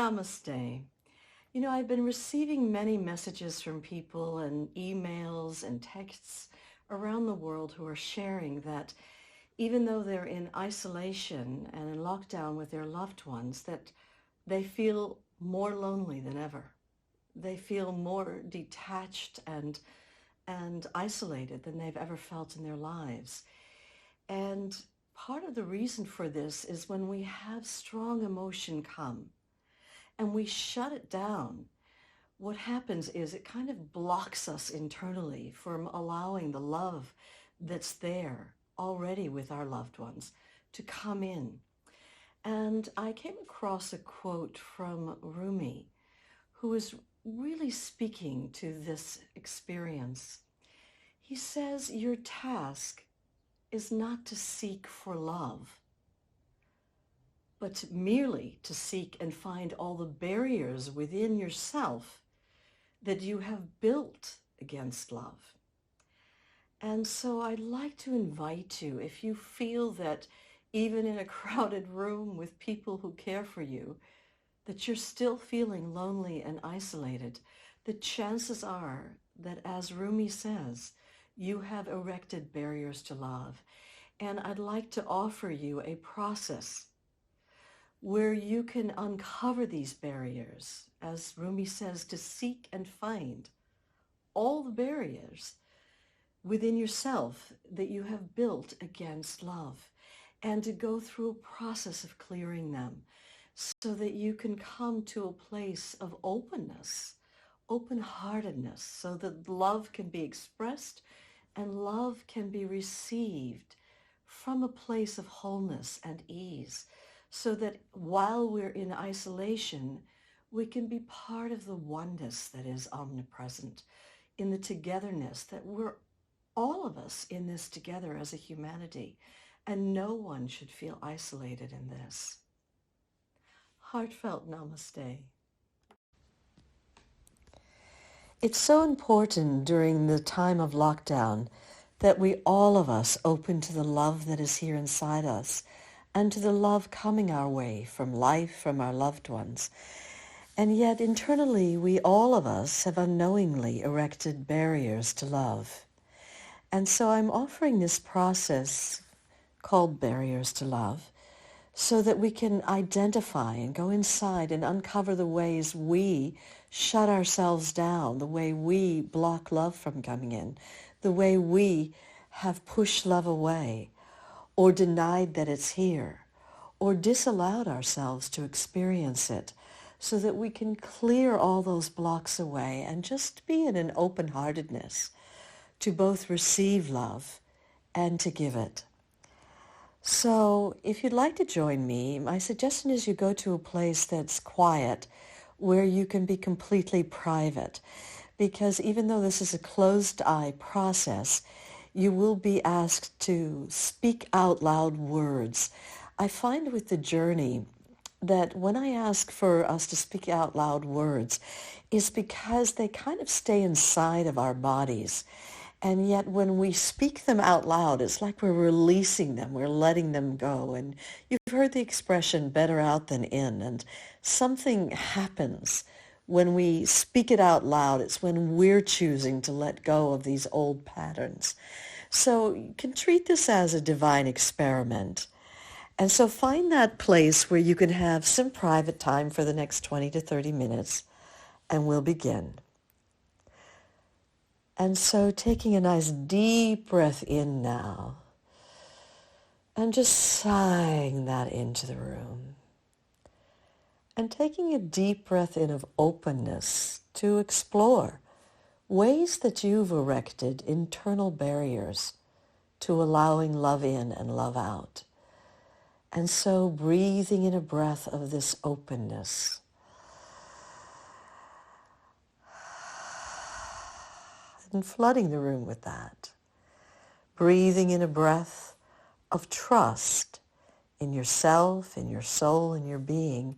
Namaste. You know, I've been receiving many messages from people and emails and texts around the world who are sharing that even though they're in isolation and in lockdown with their loved ones, that they feel more lonely than ever. They feel more detached and isolated than they've ever felt in their lives. And part of the reason for this is when we have strong emotion come and we shut it down, what happens is it kind of blocks us internally from allowing the love that's there already with our loved ones to come in. And I came across a quote from Rumi, who is really speaking to this experience. He says, your task is not to seek for love, but merely to seek and find all the barriers within yourself that you have built against love. And so I'd like to invite you, if you feel that even in a crowded room with people who care for you, that you're still feeling lonely and isolated, the chances are that, as Rumi says, you have erected barriers to love. And I'd like to offer you a process where you can uncover these barriers, as Rumi says, to seek and find all the barriers within yourself that you have built against love, and to go through a process of clearing them so that you can come to a place of openness, open-heartedness, so that love can be expressed and love can be received from a place of wholeness and ease, so that while we're in isolation, we can be part of the oneness that is omnipresent, in the togetherness that we're all of us in this together as a humanity, and no one should feel isolated in this. Heartfelt namaste. It's so important during the time of lockdown that we, all of us, open to the love that is here inside us and to the love coming our way from life, from our loved ones. And yet internally, we, all of us, have unknowingly erected barriers to love. And so I'm offering this process called Barriers to Love so that we can identify and go inside and uncover the ways we shut ourselves down, the way we block love from coming in, the way we have pushed love away or denied that it's here or disallowed ourselves to experience it, so that we can clear all those blocks away and just be in an open-heartedness to both receive love and to give it. So if you'd like to join me, my suggestion is you go to a place that's quiet, where you can be completely private. Because even though this is a closed-eye process, you will be asked to speak out loud words. I find with the journey that when I ask for us to speak out loud words, is because they kind of stay inside of our bodies. And yet when we speak them out loud, it's like we're releasing them, we're letting them go. And you've heard the expression, better out than in. And something happens when we speak it out loud. It's when we're choosing to let go of these old patterns. So you can treat this as a divine experiment. And so find that place where you can have some private time for the next 20 to 30 minutes, and we'll begin. And so taking a nice deep breath in now, and just sighing that into the room. And taking a deep breath in of openness to explore ways that you've erected internal barriers to allowing love in and love out. And so breathing in a breath of this openness. And flooding the room with that. Breathing in a breath of trust in yourself, in your soul, in your being,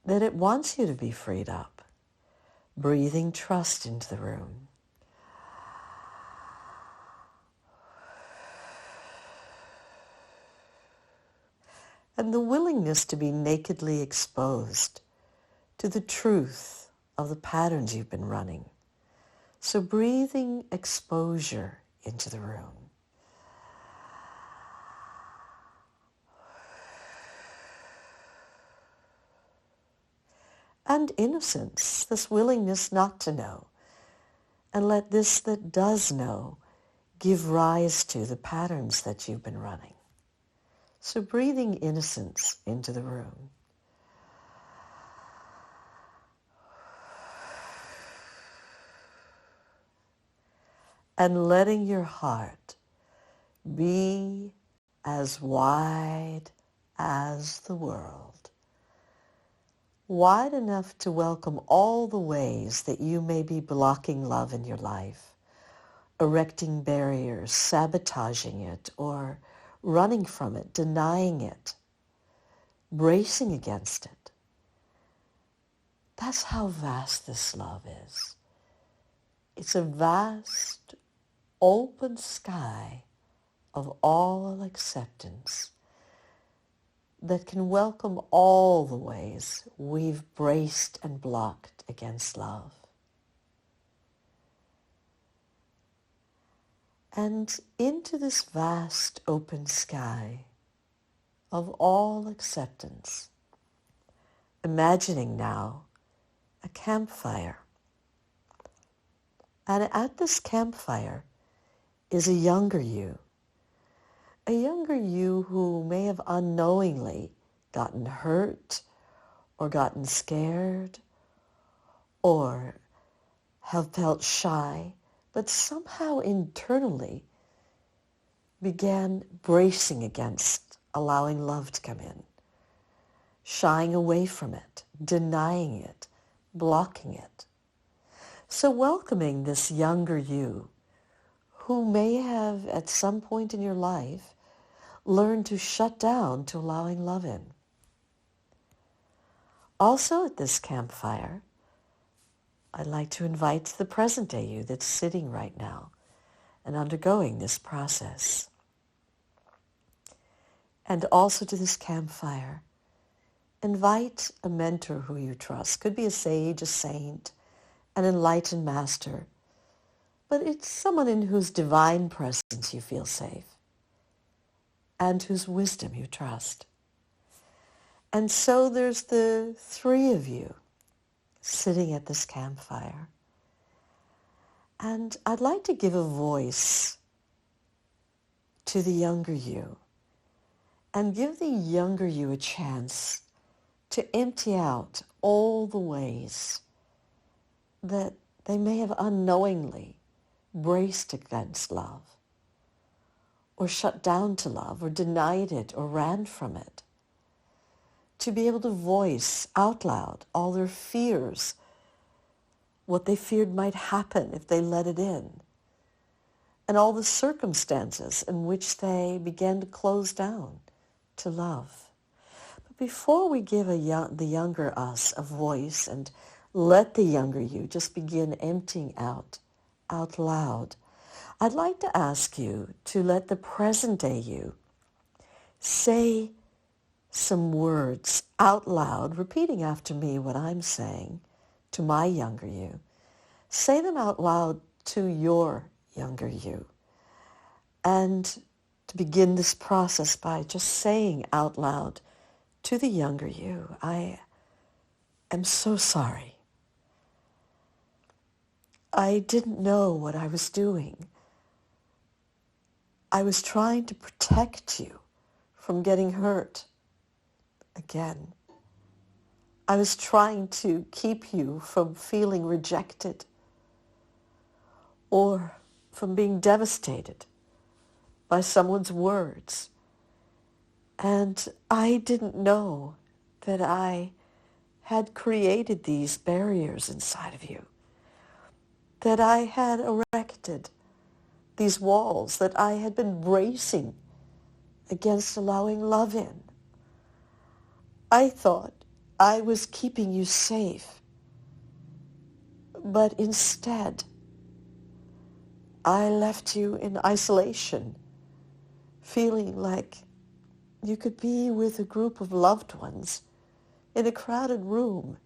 that it wants you to be freed up. Breathing trust into the room. And the willingness to be nakedly exposed to the truth of the patterns you've been running. So breathing exposure into the room. And innocence, this willingness not to know. And let this that does know give rise to the patterns that you've been running. So breathing innocence into the room. And letting your heart be as wide as the world. Wide enough to welcome all the ways that you may be blocking love in your life, erecting barriers, sabotaging it, or running from it, denying it, bracing against it. That's how vast this love is. It's a vast, open sky of all acceptance that can welcome all the ways we've braced and blocked against love. And into this vast open sky of all acceptance, imagining now a campfire. And at this campfire is a younger you who may have unknowingly gotten hurt or gotten scared or have felt shy, but somehow internally began bracing against allowing love to come in, shying away from it, denying it, blocking it. So welcoming this younger you who may have at some point in your life learned to shut down to allowing love in. Also at this campfire, I'd like to invite the present day you that's sitting right now and undergoing this process. And also to this campfire, invite a mentor who you trust. Could be a sage, a saint, an enlightened master, but it's someone in whose divine presence you feel safe and whose wisdom you trust. And so there's the three of you sitting at this campfire. And I'd like to give a voice to the younger you and give the younger you a chance to empty out all the ways that they may have unknowingly braced against love, or shut down to love, or denied it, or ran from it. To be able to voice out loud all their fears, what they feared might happen if they let it in, and all the circumstances in which they began to close down to love. But before we give the younger us a voice and let the younger you just begin emptying out loud, I'd like to ask you to let the present day you say some words out loud, repeating after me what I'm saying to my younger you. Say them out loud to your younger you. And to begin this process by just saying out loud to the younger you, I am so sorry. I didn't know what I was doing. I was trying to protect you from getting hurt again. I was trying to keep you from feeling rejected or from being devastated by someone's words. And I didn't know that I had created these barriers inside of you, that I had erected these walls, that I had been bracing against allowing love in. I thought I was keeping you safe, but instead I left you in isolation, feeling like you could be with a group of loved ones in a crowded room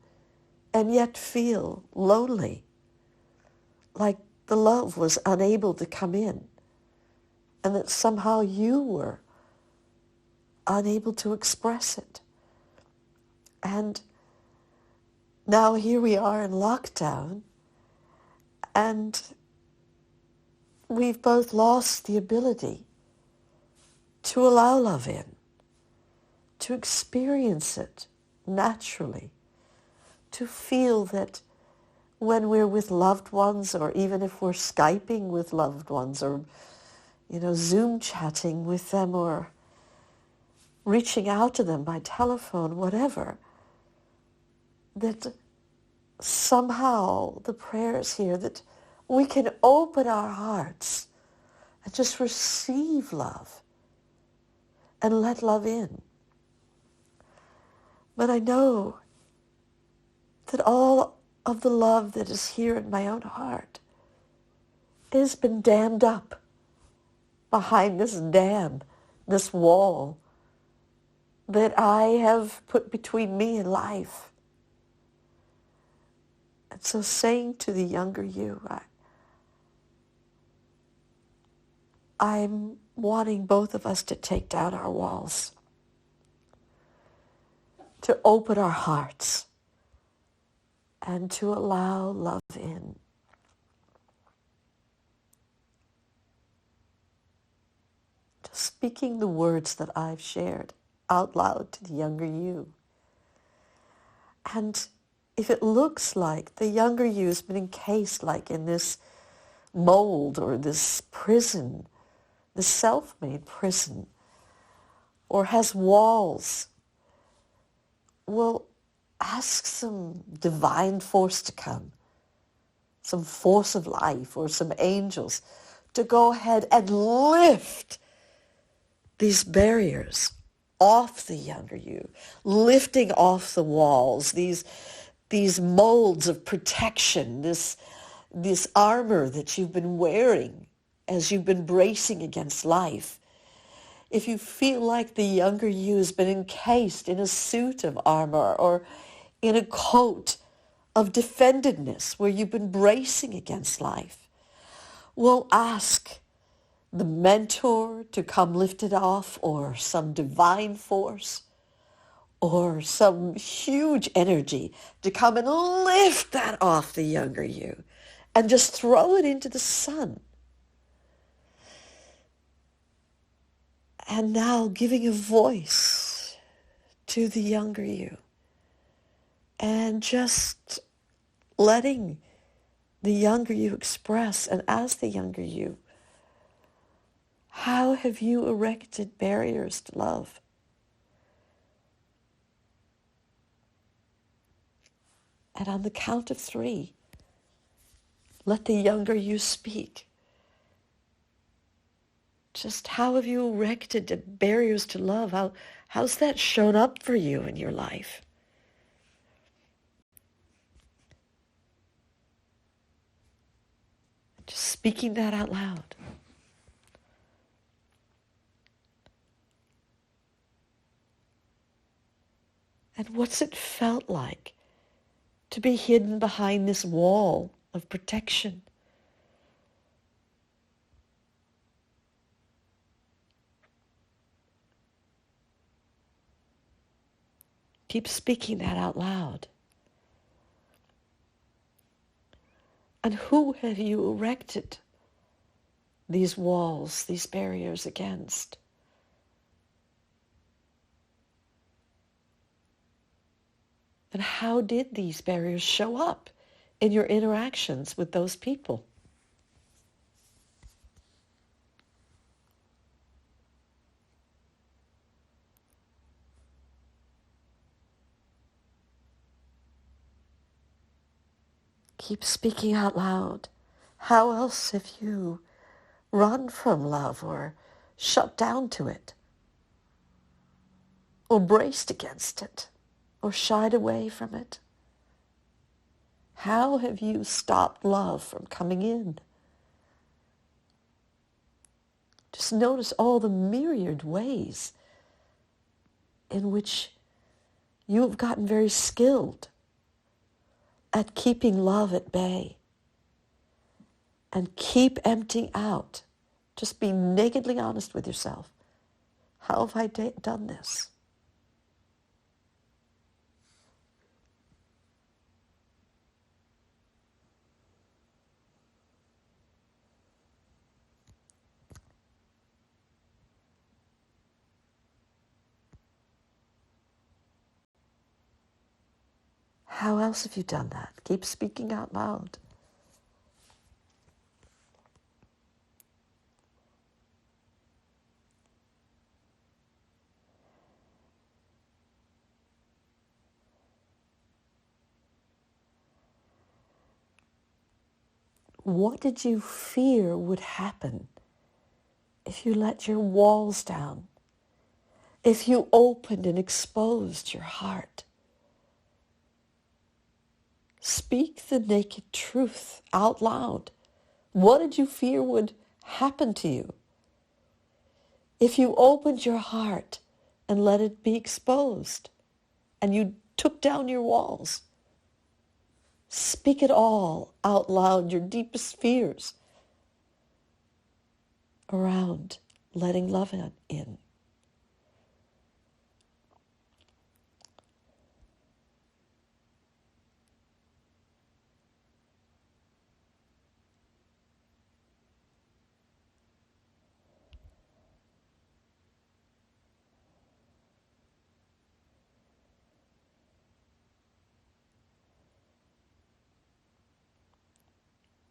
and yet feel lonely, like the love was unable to come in, and that somehow you were unable to express it. And now here we are in lockdown, and we've both lost the ability to allow love in, to experience it naturally, to feel that when we're with loved ones, or even if we're Skyping with loved ones, or Zoom chatting with them, or reaching out to them by telephone, whatever, that somehow the prayer is here that we can open our hearts and just receive love and let love in. But I know that all of the love that is here in my own heart has been dammed up behind this dam, this wall that I have put between me and life. And so saying to the younger you, I'm wanting both of us to take down our walls, to open our hearts, and to allow love in. Just speaking the words that I've shared out loud to the younger you. And if it looks like the younger you has been encased like in this mold or this prison, this self-made prison, or has walls, well, ask some divine force to come, some force of life or some angels to go ahead and lift these barriers off the younger you, lifting off the walls, these molds of protection, this armor that you've been wearing as you've been bracing against life. If you feel like the younger you has been encased in a suit of armor or in a coat of defendedness where you've been bracing against life, well, ask the mentor to come lift it off, or some divine force, or some huge energy to come and lift that off the younger you and just throw it into the sun. And now giving a voice to the younger you and just letting the younger you express and ask the younger you, how have you erected barriers to love? And on the count of 3, let the younger you speak. Just how have you erected barriers to love? How's that shown up for you in your life? Just speaking that out loud. And what's it felt like to be hidden behind this wall of protection? Keep speaking that out loud. And who have you erected these walls, these barriers against? And how did these barriers show up in your interactions with those people? Keep speaking out loud. How else have you run from love or shut down to it or braced against it or shied away from it? How have you stopped love from coming in? Just notice all the myriad ways in which you have gotten very skilled at keeping love at bay and keep emptying out. Just be nakedly honest with yourself. How have I done this? How else have you done that? Keep speaking out loud. What did you fear would happen if you let your walls down? If you opened and exposed your heart? Speak the naked truth out loud. What did you fear would happen to you if you opened your heart and let it be exposed and you took down your walls? Speak it all out loud, your deepest fears around letting love in.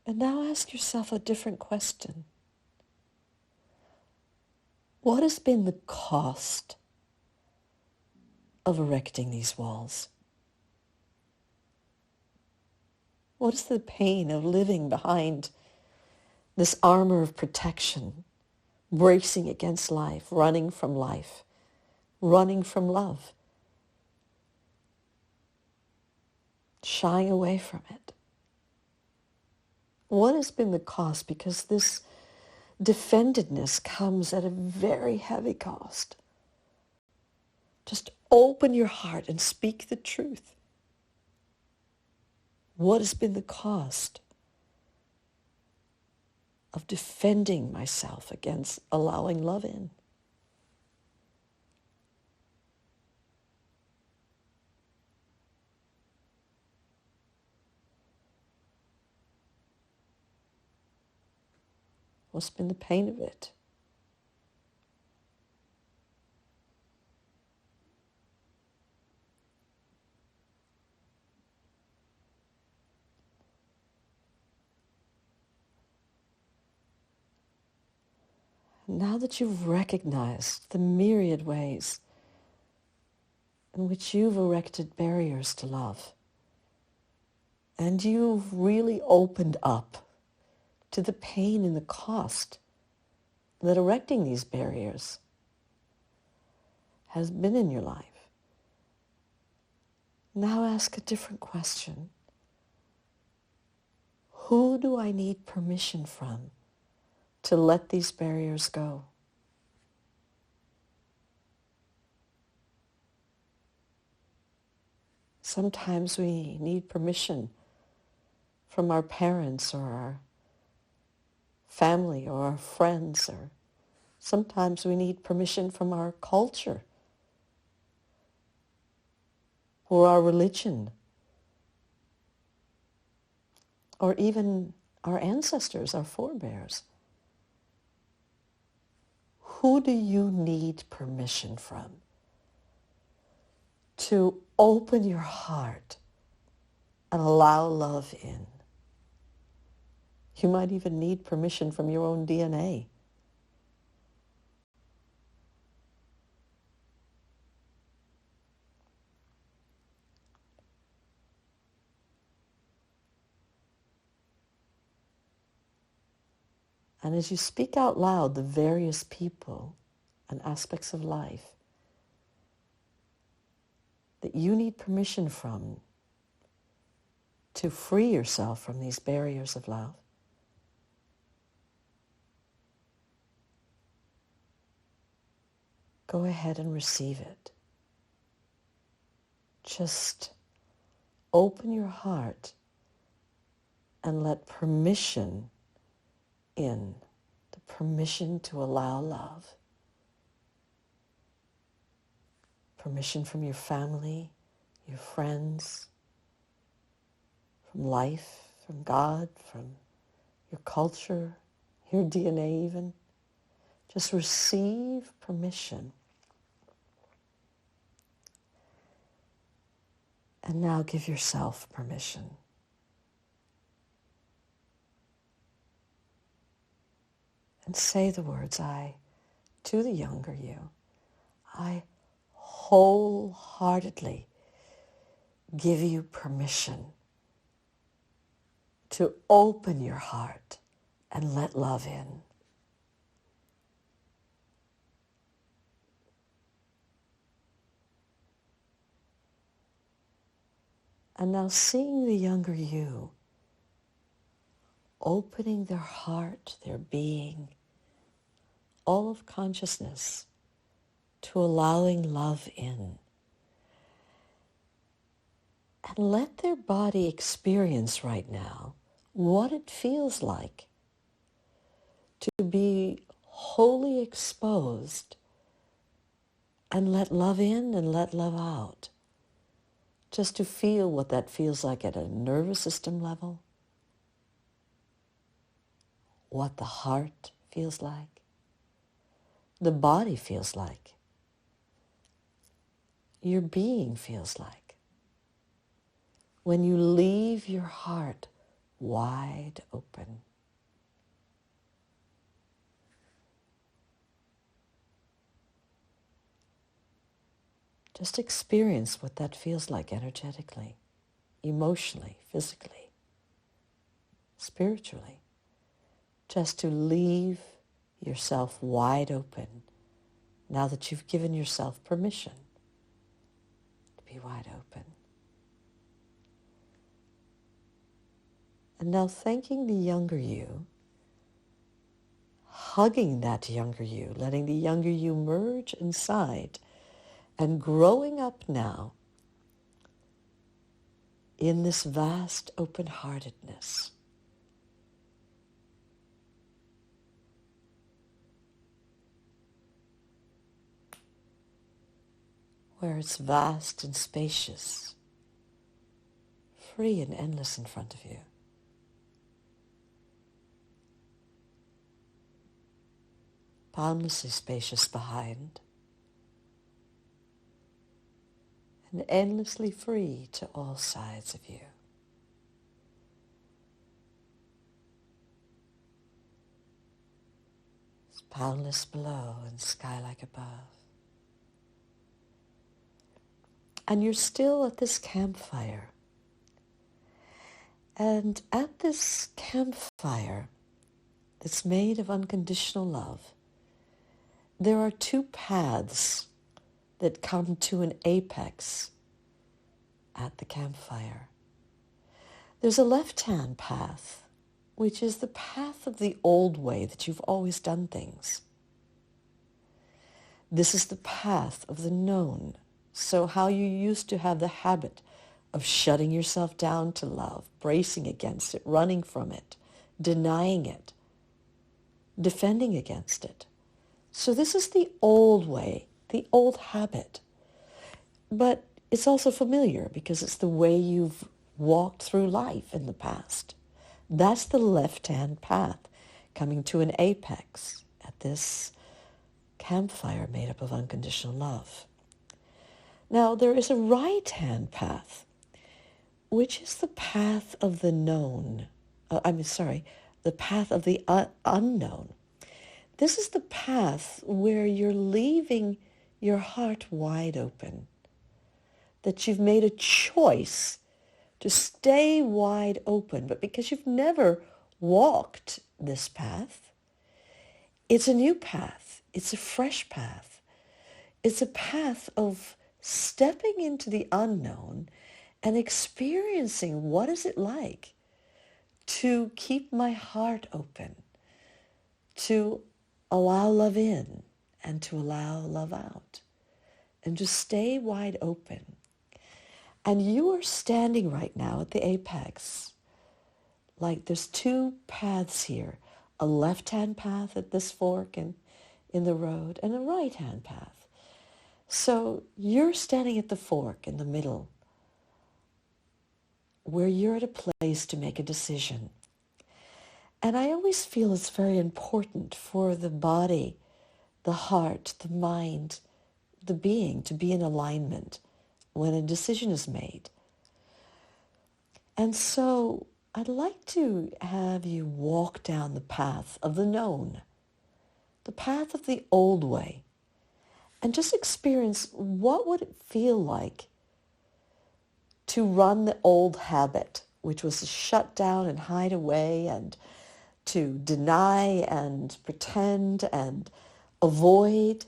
And now ask yourself a different question. What has been the cost of erecting these walls? What is the pain of living behind this armor of protection, bracing against life, running from love, shying away from it? What has been the cost? Because this defendedness comes at a very heavy cost. Just open your heart and speak the truth. What has been the cost of defending myself against allowing love in? What's been the pain of it? Now that you've recognized the myriad ways in which you've erected barriers to love, and you've really opened up to the pain and the cost that erecting these barriers has been in your life, now ask a different question. Who do I need permission from to let these barriers go? Sometimes we need permission from our parents or our family or our friends, or sometimes we need permission from our culture or our religion, or even our ancestors, our forebears. Who do you need permission from to open your heart and allow love in? You might even need permission from your own DNA. And as you speak out loud the various people and aspects of life that you need permission from to free yourself from these barriers of love, go ahead and receive it. Just open your heart and let permission in, the permission to allow love. Permission from your family, your friends, from life, from God, from your culture, your DNA even. Just receive permission. And now give yourself permission. And say the words, to the younger you, I wholeheartedly give you permission to open your heart and let love in. And now seeing the younger you opening their heart, their being, all of consciousness to allowing love in. And let their body experience right now what it feels like to be wholly exposed and let love in and let love out. Just to feel what that feels like at a nervous system level, what the heart feels like, the body feels like, your being feels like. When you leave your heart wide open. Just experience what that feels like energetically, emotionally, physically, spiritually. Just to leave yourself wide open now that you've given yourself permission to be wide open. And now thanking the younger you, hugging that younger you, letting the younger you merge inside and growing up now in this vast open-heartedness. Where it's vast and spacious, free and endless in front of you. Boundlessly spacious behind, and endlessly free to all sides of you. It's boundless below and sky like above. And you're still at this campfire. And at this campfire that's made of unconditional love, there are two paths that come to an apex at the campfire. There's a left-hand path, which is the path of the old way that you've always done things. This is the path of the known. So how you used to have the habit of shutting yourself down to love, bracing against it, running from it, denying it, defending against it. So this is the old way, the old habit. But it's also familiar because it's the way you've walked through life in the past. That's the left-hand path coming to an apex at this campfire made up of unconditional love. Now, there is a right-hand path, which is the path of the known. The path of the unknown. This is the path where you're leaving your heart wide open, that you've made a choice to stay wide open. But because you've never walked this path, it's a new path. It's a fresh path. It's a path of stepping into the unknown and experiencing what is it like to keep my heart open, to allow love in and to allow love out, and just stay wide open. And you are standing right now at the apex, like there's two paths here, a left-hand path at this fork in the road and a right-hand path. So you're standing at the fork in the middle where you're at a place to make a decision. And I always feel it's very important for the body, the heart, the mind, the being to be in alignment when a decision is made. And so I'd like to have you walk down the path of the known, the path of the old way, and just experience what would it feel like to run the old habit, which was to shut down and hide away and to deny and pretend and avoid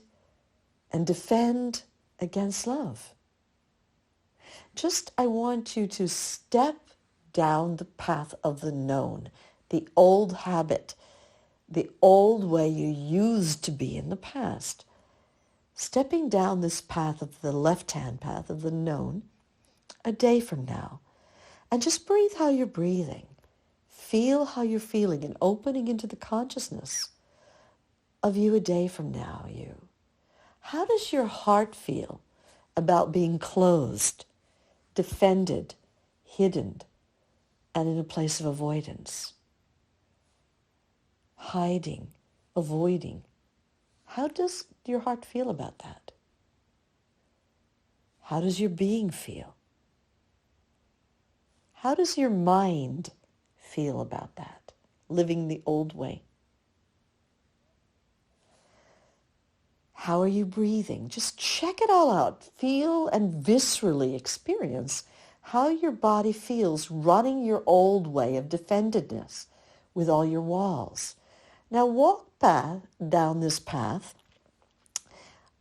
and defend against love. Just, I want you to step down the path of the known, the old habit, the old way you used to be in the past. Stepping down this path of the left-hand path of the known a day from now. And just breathe how you're breathing. Feel how you're feeling and opening into the consciousness of you a day from now, you. How does your heart feel about being closed, defended, hidden, and in a place of avoidance? Hiding, avoiding. How does your heart feel about that? How does your being feel? How does your mind feel about that, living the old way? How are you breathing? Just check it all out. Feel and viscerally experience how your body feels running your old way of defendedness with all your walls. Now walk back down this path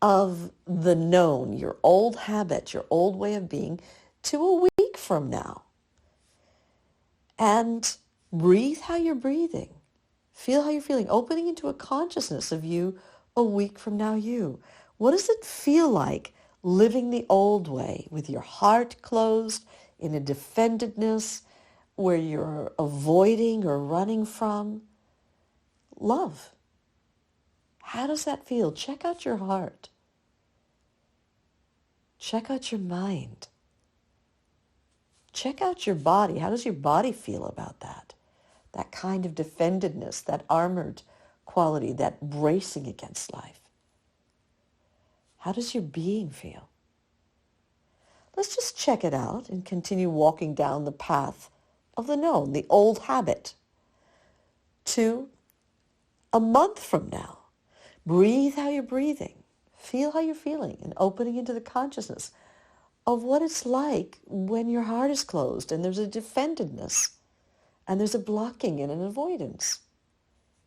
of the known, your old habit, your old way of being, to a week from now. And breathe how you're breathing. Feel how you're feeling, opening into a consciousness of you a week from now, you. What does it feel like living the old way with your heart closed in a defendedness where you're avoiding or running from love? How does that feel? Check out your heart. Check out your mind. Check out your body. How does your body feel about that? That kind of defendedness, that armored quality, that bracing against life. How does your being feel? Let's just check it out and continue walking down the path of the known, the old habit, to a month from now. Breathe how you're breathing. Feel how you're feeling and opening into the consciousness of what it's like when your heart is closed and there's a defendedness and there's a blocking and an avoidance.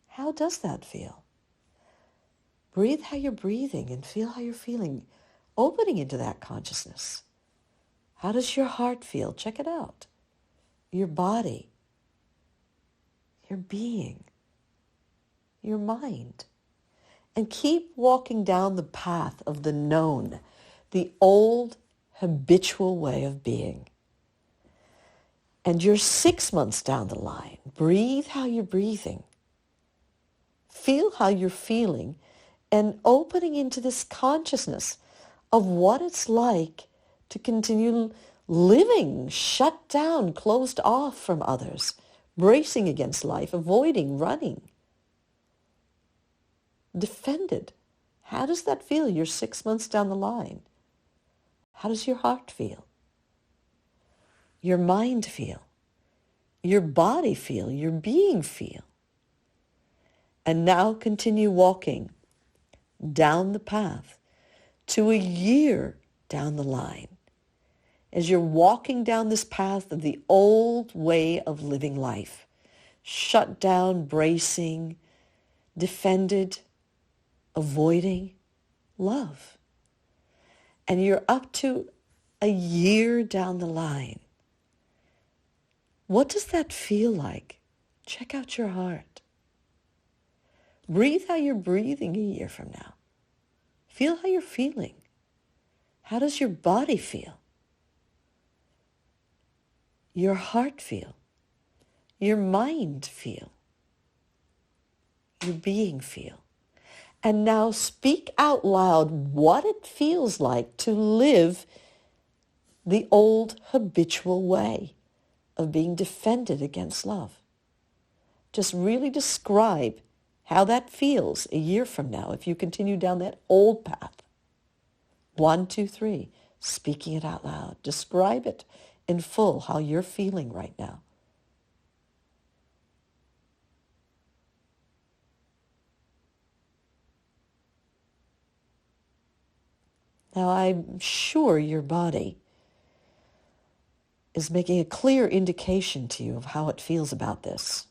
How does that feel? Breathe how you're breathing and feel how you're feeling, opening into that consciousness. How does your heart feel? Check it out. Your body, your being, your mind. And keep walking down the path of the known, the old habitual way of being. And you're 6 months down the line. Breathe how you're breathing. Feel how you're feeling and opening into this consciousness of what it's like to continue living shut down, closed off from others, bracing against life, avoiding, running, defended. How does that feel? You're 6 months down the line. How does your heart feel? Your mind feel? Your body feel? Your being feel? And now continue walking down the path to a year down the line. As you're walking down this path of the old way of living life, shut down, bracing, defended, avoiding love. And you're up to a year down the line. What does that feel like? Check out your heart. Breathe how you're breathing a year from now. Feel how you're feeling. How does your body feel? Your heart feel? your mind feel, your being feel. And now speak out loud what it feels like to live the old habitual way of being defended against love. Just really describe how that feels a year from now if you continue down that old path. 1, 2, 3, speaking it out loud. Describe it in full how you're feeling right now. Now, I'm sure your body is making a clear indication to you of how it feels about this,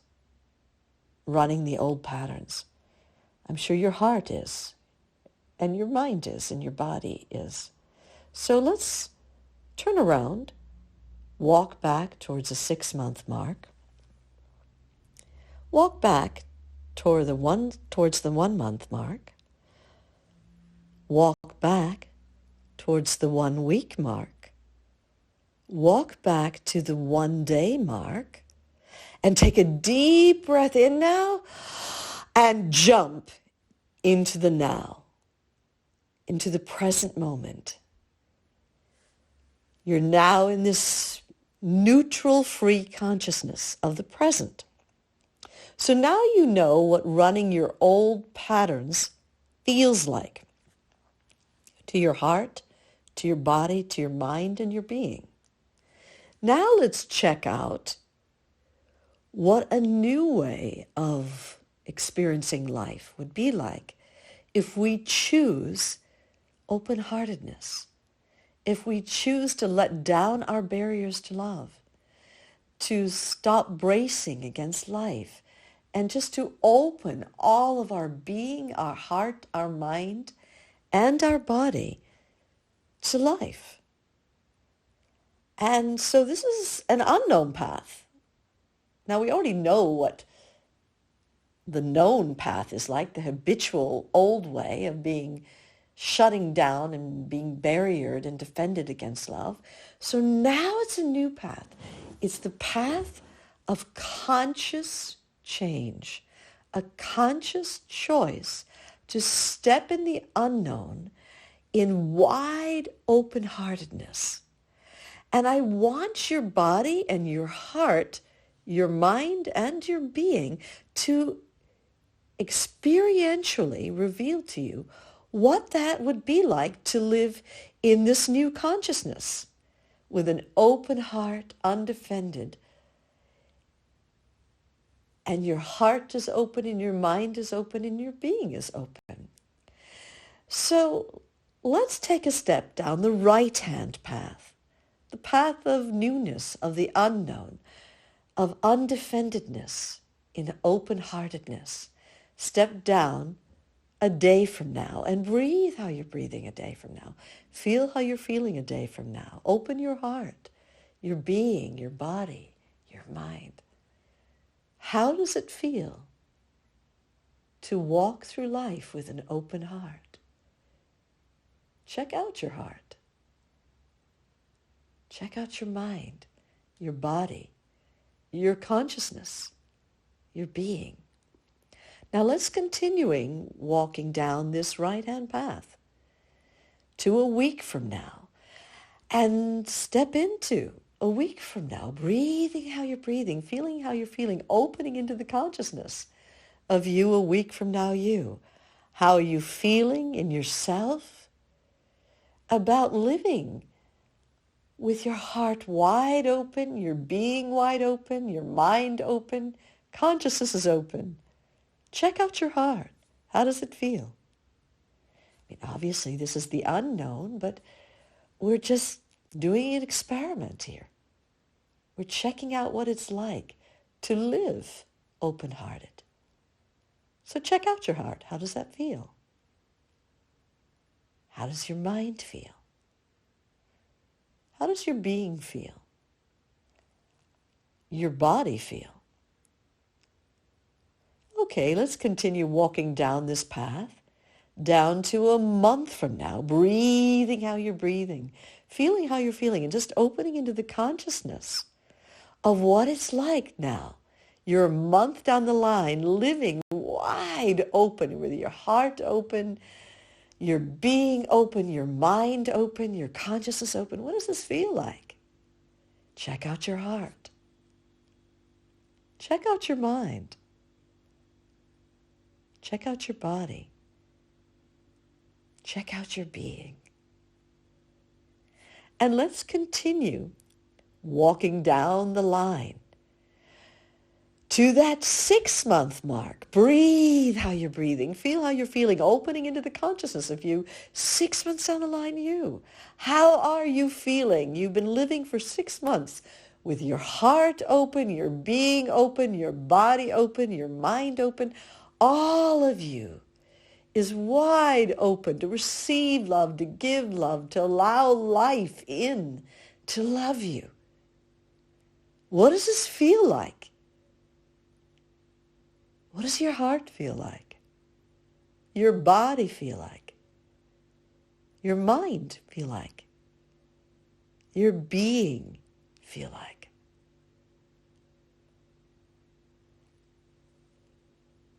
running the old patterns. I'm sure your heart is, and your mind is, and your body is. So let's turn around, walk back towards the 6-month mark, walk back towards the 1-month mark, walk back towards the 1-week mark, walk back to the 1-day mark, and take a deep breath in now and jump into the now, into the present moment. You're now in this neutral, free consciousness of the present. So now you know what running your old patterns feels like to your heart, to your body, to your mind, and your being. Now let's check out what a new way of experiencing life would be like if we choose open-heartedness, if we choose to let down our barriers to love, to stop bracing against life, and just to open all of our being, our heart, our mind, and our body to life. And so this is an unknown path. Now we already know what the known path is like, the habitual old way of being shutting down and being barriered and defended against love. So now it's a new path. It's the path of conscious change, a conscious choice to step in the unknown in wide open-heartedness. And I want your body and your heart, your mind and your being to experientially reveal to you what that would be like to live in this new consciousness with an open heart, undefended. And your heart is open and your mind is open and your being is open. So let's take a step down the right-hand path, the path of newness, of the unknown, of undefendedness in open-heartedness. Step down a day from now and breathe how you're breathing a day from now. Feel how you're feeling a day from now. Open your heart, your being, your body, your mind. How does it feel to walk through life with an open heart? Check out your heart. Check out your mind, your body, your consciousness, your being. Now let's continuing walking down this right-hand path to a week from now and step into a week from now, breathing how you're breathing, feeling how you're feeling, opening into the consciousness of you a week from now, you. How are you feeling in yourself about living with your heart wide open, your being wide open, your mind open, consciousness is open. Check out your heart. How does it feel? I mean, obviously, this is the unknown, but we're just doing an experiment here. We're checking out what it's like to live open-hearted. So check out your heart. How does that feel? How does your mind feel? How does your being feel? Your body feel? Okay, let's continue walking down this path, down to a month from now, breathing how you're breathing, feeling how you're feeling, and just opening into the consciousness of what it's like now You're a month down the line, living wide open, with your heart open, your being open, your mind open, your consciousness open. What does this feel like? Check out your heart. Check out your mind. Check out your body. Check out your being. And let's continue walking down the line to that 6-month mark. Breathe how you're breathing. Feel how you're feeling, opening into the consciousness of you. 6 months down the line, you. How are you feeling? You've been living for 6 months with your heart open, your being open, your body open, your mind open. All of you is wide open to receive love, to give love, to allow life in, to love you. What does this feel like? What does your heart feel like? Your body feel like? Your mind feel like? Your being feel like?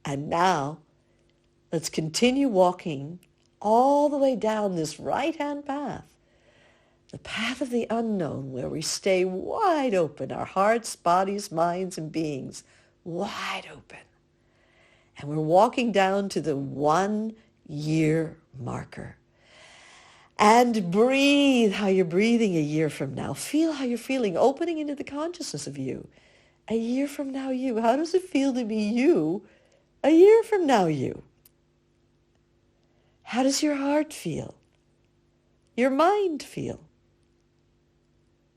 And now, let's continue walking all the way down this right-hand path, the path of the unknown, where we stay wide open, our hearts, bodies, minds, and beings wide open. And we're walking down to the 1-year marker. And breathe how you're breathing a year from now. Feel how you're feeling, opening into the consciousness of you. A year from now, you. How does it feel to be you a year from now, you? How does your heart feel? Your mind feel?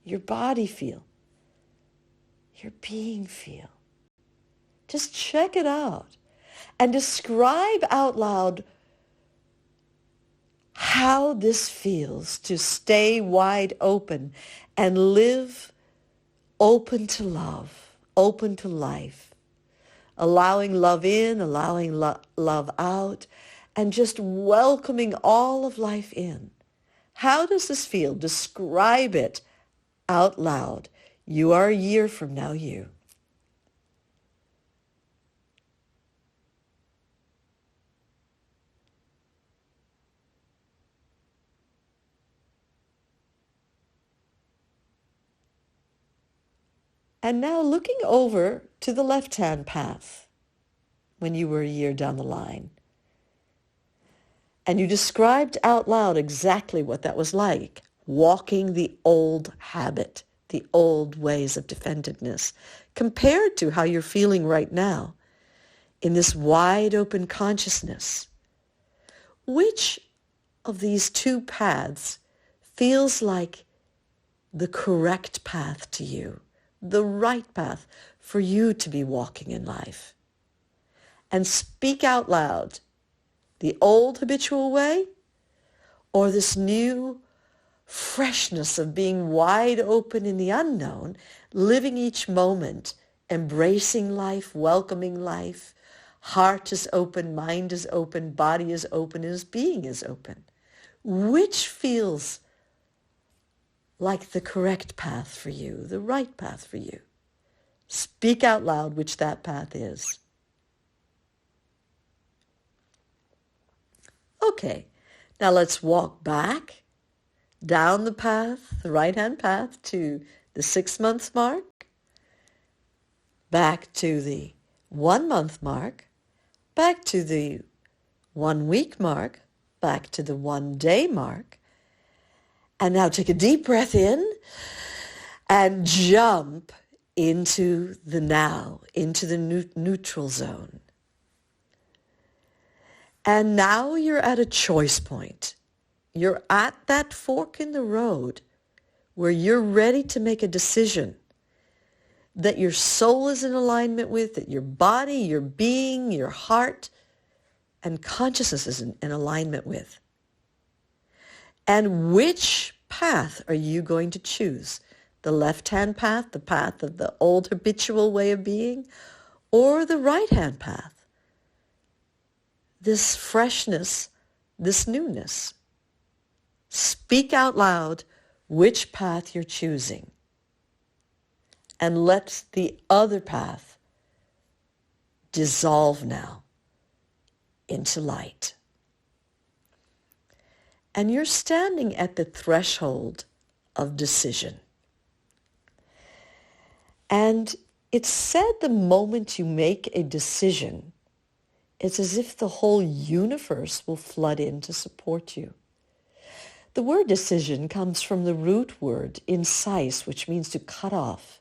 Your body feel? Your being feel? Just check it out and describe out loud how this feels to stay wide open and live open to love, open to life, allowing love in, allowing love out, and just welcoming all of life in. How does this feel? Describe it out loud. You are a year from now, you. And now looking over to the left-hand path when you were a year down the line. And you described out loud exactly what that was like, walking the old habit, the old ways of defensiveness, compared to how you're feeling right now in this wide open consciousness. Which of these two paths feels like the correct path to you, the right path for you to be walking in life? And speak out loud, the old habitual way or this new freshness of being wide open in the unknown, living each moment, embracing life, welcoming life. Heart is open, mind is open, body is open, his being is open. Which feels like the correct path for you, the right path for you? Speak out loud which that path is. Okay, now let's walk back down the path, the right-hand path, to the 6-month mark, back to the 1-month mark, back to the 1-week mark, back to the 1-day mark. And now take a deep breath in and jump into the now, into the neutral zone. And now you're at a choice point. You're at that fork in the road where you're ready to make a decision that your soul is in alignment with, that your body, your being, your heart, and consciousness is in alignment with. And which path are you going to choose? The left-hand path, the path of the old habitual way of being, or the right-hand path? This freshness, this newness. Speak out loud which path you're choosing. And let the other path dissolve now into light. And you're standing at the threshold of decision. And it's said the moment you make a decision, it's as if the whole universe will flood in to support you. The word decision comes from the root word incise, which means to cut off.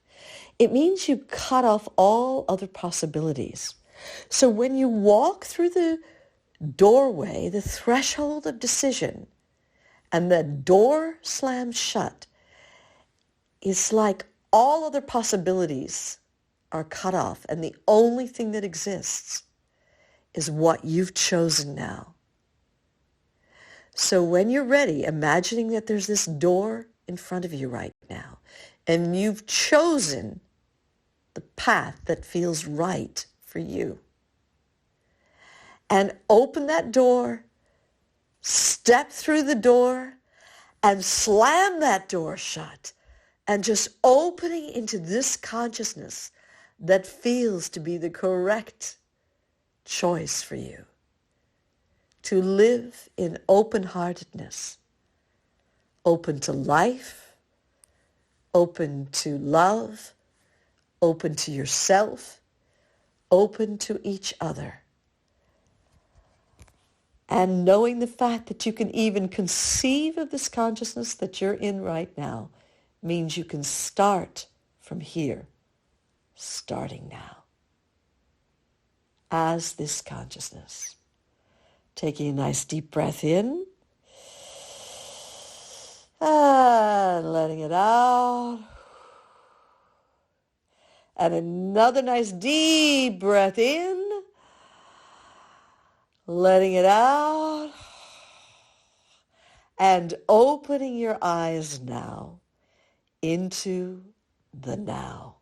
It means you cut off all other possibilities. So when you walk through the doorway, the threshold of decision, and the door slams shut, it's like all other possibilities are cut off, and the only thing that exists is what you've chosen now. So when you're ready, imagining that there's this door in front of you right now, and you've chosen the path that feels right for you. And open that door, step through the door, and slam that door shut, and just opening into this consciousness that feels to be the correct choice for you. To live in open-heartedness, open to life, open to love, open to yourself, open to each other. And knowing the fact that you can even conceive of this consciousness that you're in right now means you can start from here, starting now, as this consciousness. Taking a nice deep breath in, and letting it out. And another nice deep breath in, letting it out, and opening your eyes now into the now,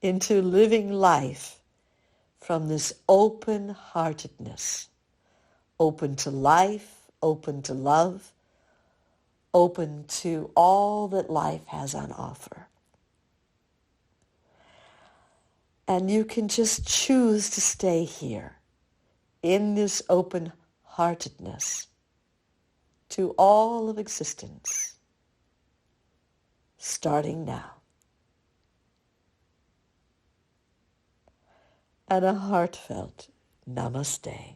into living life from this open-heartedness, open to life, open to love, open to all that life has on offer. And you can just choose to stay here in this open-heartedness to all of existence, starting now. And a heartfelt namaste.